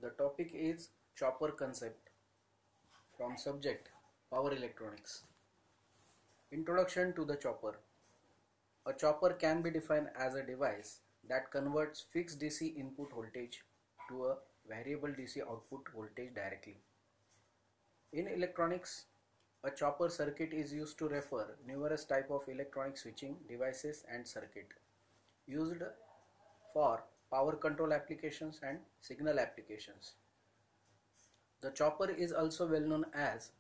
The topic is chopper concept from subject power electronics. Introduction to the chopper. A chopper can be defined as a device that converts fixed DC input voltage to a variable DC output voltage directly. In electronics, a chopper circuit is used to refer numerous type of electronic switching devices and circuit used for power control applications and signal applications. The chopper is also well known as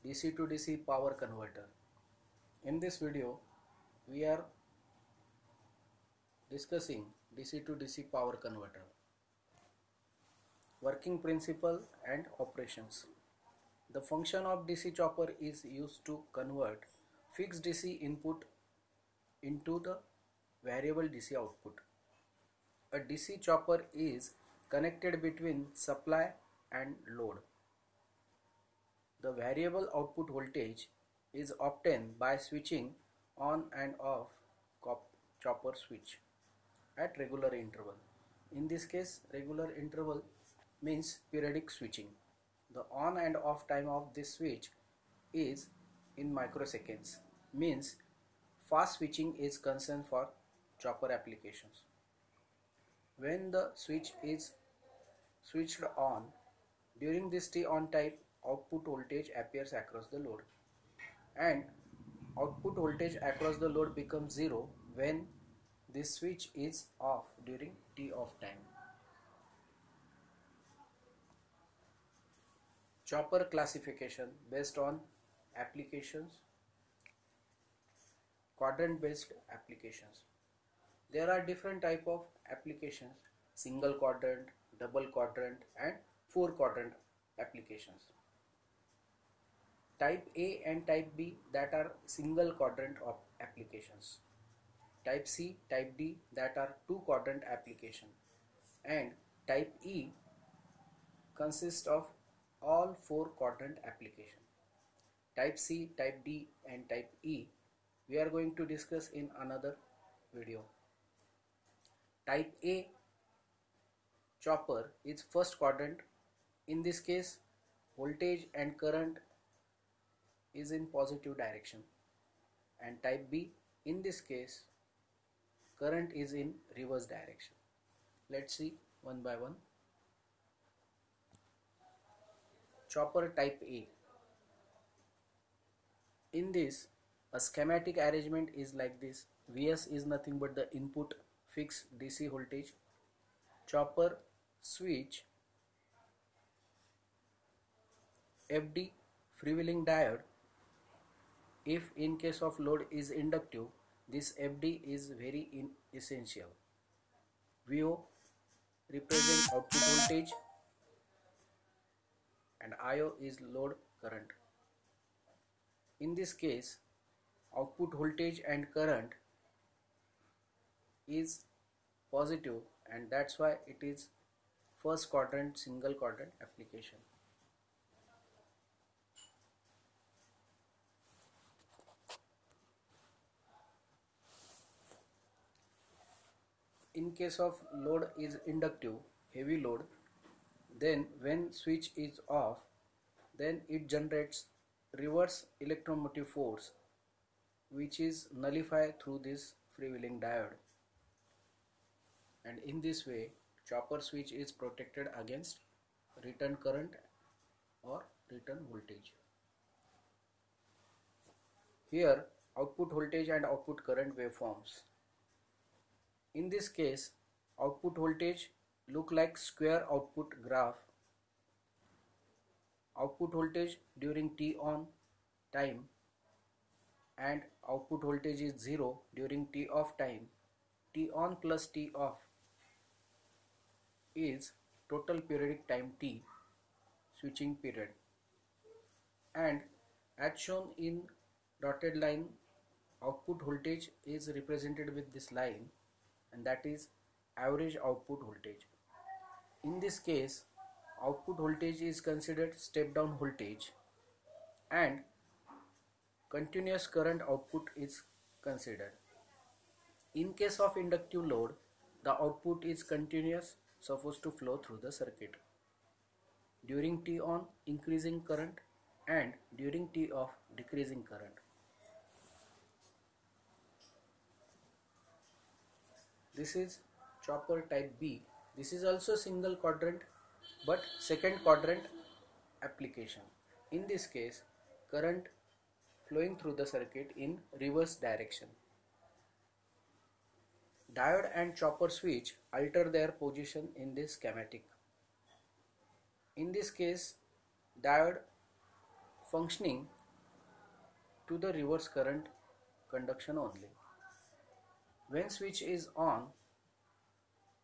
DC to DC power converter. In this video, we are discussing DC to DC power converter, working principle and operations. The function of DC chopper is used to convert fixed DC input into the variable DC output. A DC chopper is connected between supply and load. The variable output voltage is obtained by switching on and off chopper switch at regular interval. In this case, regular interval means periodic switching. The on and off time of this switch is in microseconds, means fast switching is concerned for chopper applications. When the switch is switched on, during this T on time, output voltage appears across the load, and output voltage across the load becomes zero when this switch is off during T off time. Chopper classification based on applications. Quadrant based applications. There are different type of applications: single quadrant, double quadrant and four quadrant applications. Type A and type B, that are single quadrant of applications. Type C, type D, that are two quadrant application, and type E consists of all four quadrant application. Type C, type D and type E we are going to discuss in another video. Type A chopper is first quadrant. In this case, voltage and current is in positive direction, and type B, in this case, current is in reverse direction. Let's see one by one. Chopper type A. In this, a schematic arrangement is like this. Vs is nothing but the input fixed DC voltage. Chopper switch, FD freewheeling diode. If in case of load is inductive, this FD is very essential. VO represents output voltage and IO is load current. In this case, output voltage and current is positive, and that's why it is first quadrant single quadrant application. In case of load is inductive, heavy load, then when switch is off, then it generates reverse electromotive force, which is nullified through this freewheeling diode, and in this way chopper switch is protected against return current or return voltage. Here output voltage and output current waveforms. In this case, output voltage look like square output graph. Output voltage during T on time and output voltage is 0 during T off time. T on plus T off is total periodic time T, switching period, and as shown in dotted line, output voltage is represented with this line, and that is average output voltage. In this case, output voltage is considered step down voltage, and continuous current output is considered. In case of inductive load, the output is continuous, supposed to flow through the circuit. during T on increasing current and during T off decreasing current. This is chopper type B. This is also single quadrant but second quadrant application. In this case, current flowing through the circuit in reverse direction. Diode and chopper switch alter their position in this schematic. In this case, diode functioning to the reverse current conduction only. When switch is on,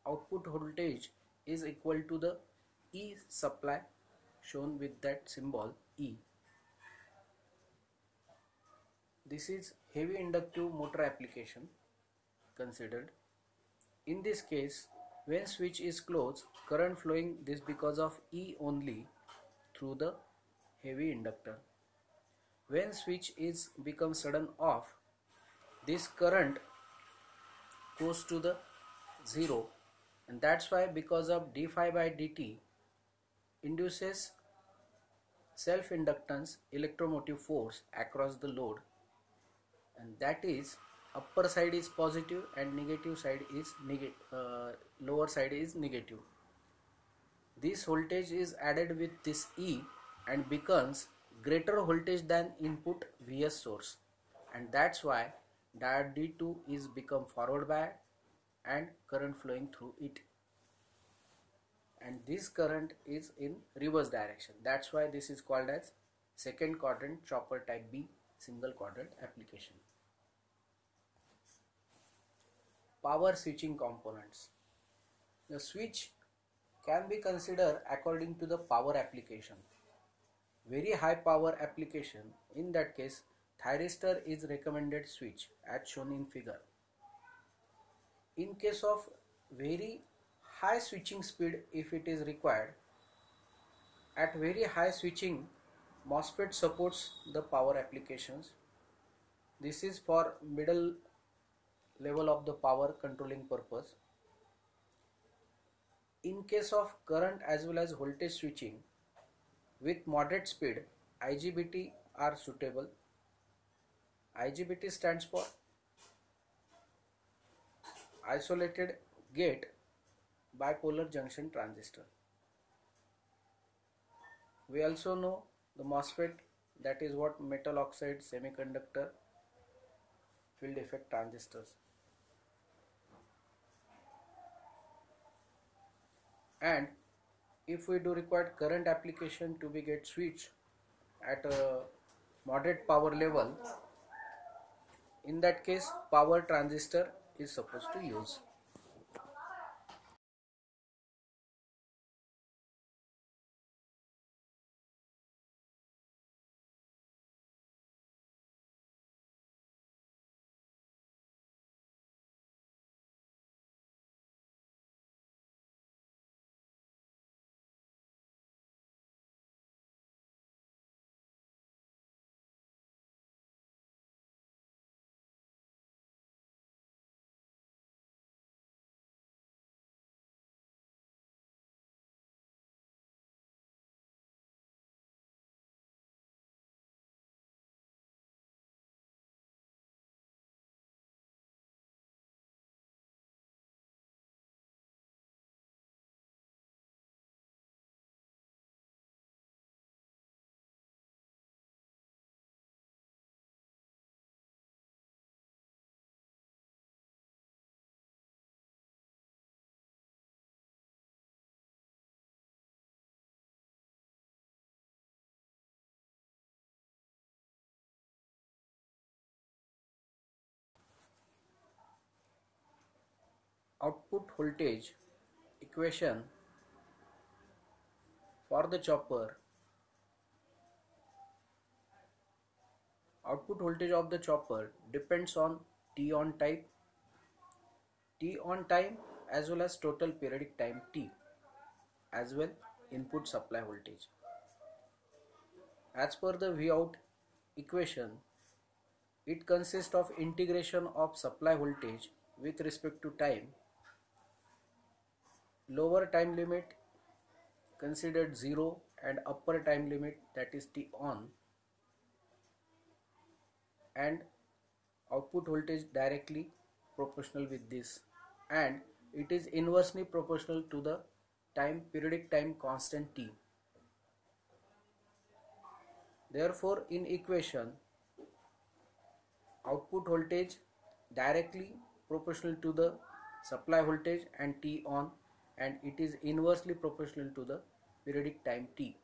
output voltage is equal to the E supply shown with that symbol E. This is heavy inductive motor application considered. In this case, when switch is closed, current flowing this because of E only through the heavy inductor. When switch is become sudden off, this current goes to the zero, and that's why because of d phi by dt induces self-inductance electromotive force across the load, and that is upper side is positive and negative side is lower side is negative. This voltage is added with this E and becomes greater voltage than input Vs source, and that's why diode D2 is become forward bias and current flowing through it, and this current is in reverse direction. That's why this is called as second quadrant chopper type B single quadrant application. Power switching components. The switch can be considered according to the power application. Very high power application, in that case thyristor is recommended switch as shown in figure. In case of very high switching speed, if it is required, at very high switching, MOSFET supports the power applications. This is for middle level of the power controlling purpose. In case of current as well as voltage switching with moderate speed, IGBT are suitable. IGBT stands for isolated gate bipolar junction transistor. We also know the MOSFET, that is what metal oxide semiconductor field effect transistors. And if we do require current application to be get switched at a moderate power level, in that case power transistor is supposed to use. Output voltage equation for the chopper. Output voltage of the chopper depends on T on type, T on time as well as total periodic time T, as well input supply voltage. As per the Vout equation, it consists of integration of supply voltage with respect to time. Lower time limit considered 0 and upper time limit, that is T on, and output voltage directly proportional with this, and it is inversely proportional to the periodic time constant T. Therefore, in equation, output voltage directly proportional to the supply voltage and T on, and it is inversely proportional to the periodic time T.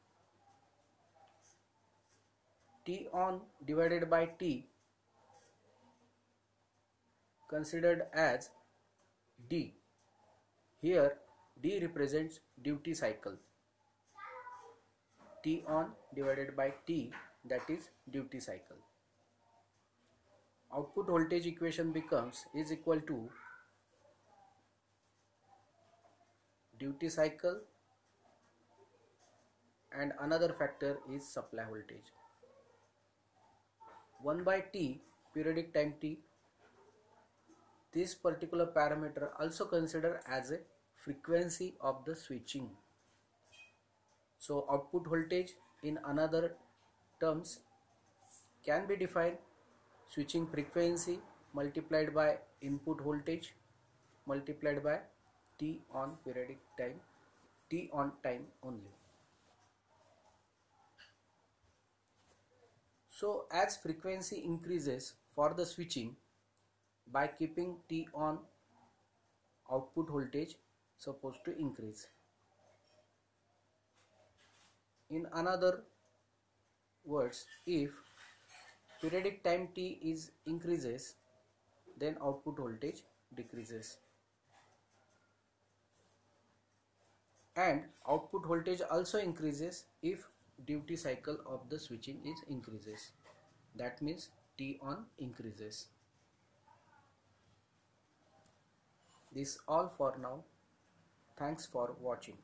T on divided by T considered as D. Here D represents duty cycle. T on divided by T, that is duty cycle. Output voltage equation becomes is equal to duty cycle and another factor is supply voltage. 1 by T, periodic time T. This particular parameter also considered as a frequency of the switching. So output voltage in another terms can be defined switching frequency multiplied by input voltage multiplied by T on periodic time, T on time only. So as frequency increases for the switching, by keeping T on, output voltage supposed to increase. In another words, if periodic time T is increases, then output voltage decreases, and output voltage also increases if duty cycle of the switching is increases. That means T on increases. This all for now. Thanks for watching.